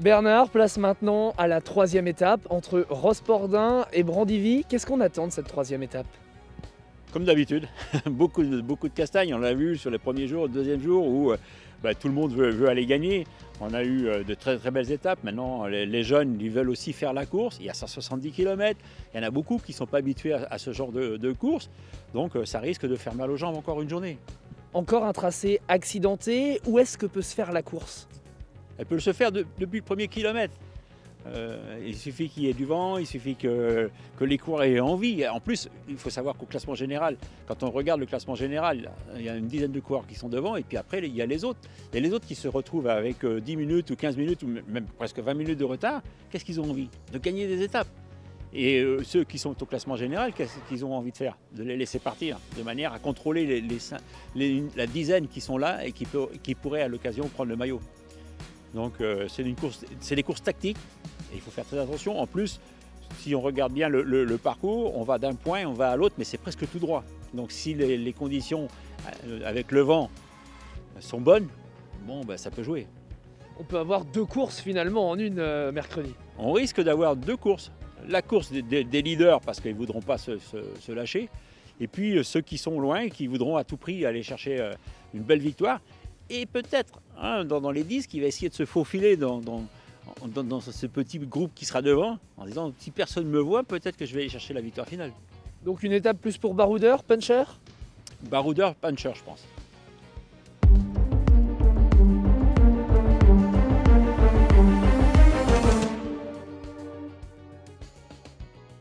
Bernard, place maintenant à la troisième étape entre Rospordin et Brandivy. Qu'est-ce qu'on attend de cette troisième étape? Comme d'habitude, beaucoup de castagnes, on l'a vu sur les premiers jours, le deuxième jour où tout le monde veut aller gagner. On a eu de très belles étapes. Maintenant, les jeunes ils veulent aussi faire la course. Il y a 170 km, il y en a beaucoup qui ne sont pas habitués à ce genre de course. Donc ça risque de faire mal aux jambes encore une journée. Encore un tracé accidenté. Où est-ce que peut se faire la course? Elle peut se faire depuis le premier kilomètre. Il suffit qu'il y ait du vent, il suffit que les coureurs aient envie. En plus, il faut savoir qu'au classement général, quand on regarde le classement général, il y a une dizaine de coureurs qui sont devant et puis après, il y a les autres. Et les autres qui se retrouvent avec 10 minutes ou 15 minutes ou même presque 20 minutes de retard, qu'est-ce qu'ils ont envie? De gagner des étapes. Et ceux qui sont au classement général, qu'est-ce qu'ils ont envie de faire? De les laisser partir, de manière à contrôler la dizaine qui sont là et qui pourraient à l'occasion prendre le maillot. Donc c'est des courses tactiques et il faut faire très attention. En plus, si on regarde bien le parcours, on va d'un point, on va à l'autre, mais c'est presque tout droit. Donc si les conditions avec le vent sont bonnes, bon, ça peut jouer. On peut avoir deux courses finalement en une mercredi. On risque d'avoir deux courses. La course des leaders parce qu'ils ne voudront pas se lâcher. Et puis ceux qui sont loin et qui voudront à tout prix aller chercher une belle victoire. Et peut-être dans les 10 qui va essayer de se faufiler dans ce petit groupe qui sera devant, en disant si personne ne me voit, peut-être que je vais aller chercher la victoire finale. Donc une étape plus pour baroudeur, puncher? Baroudeur, puncher, je pense.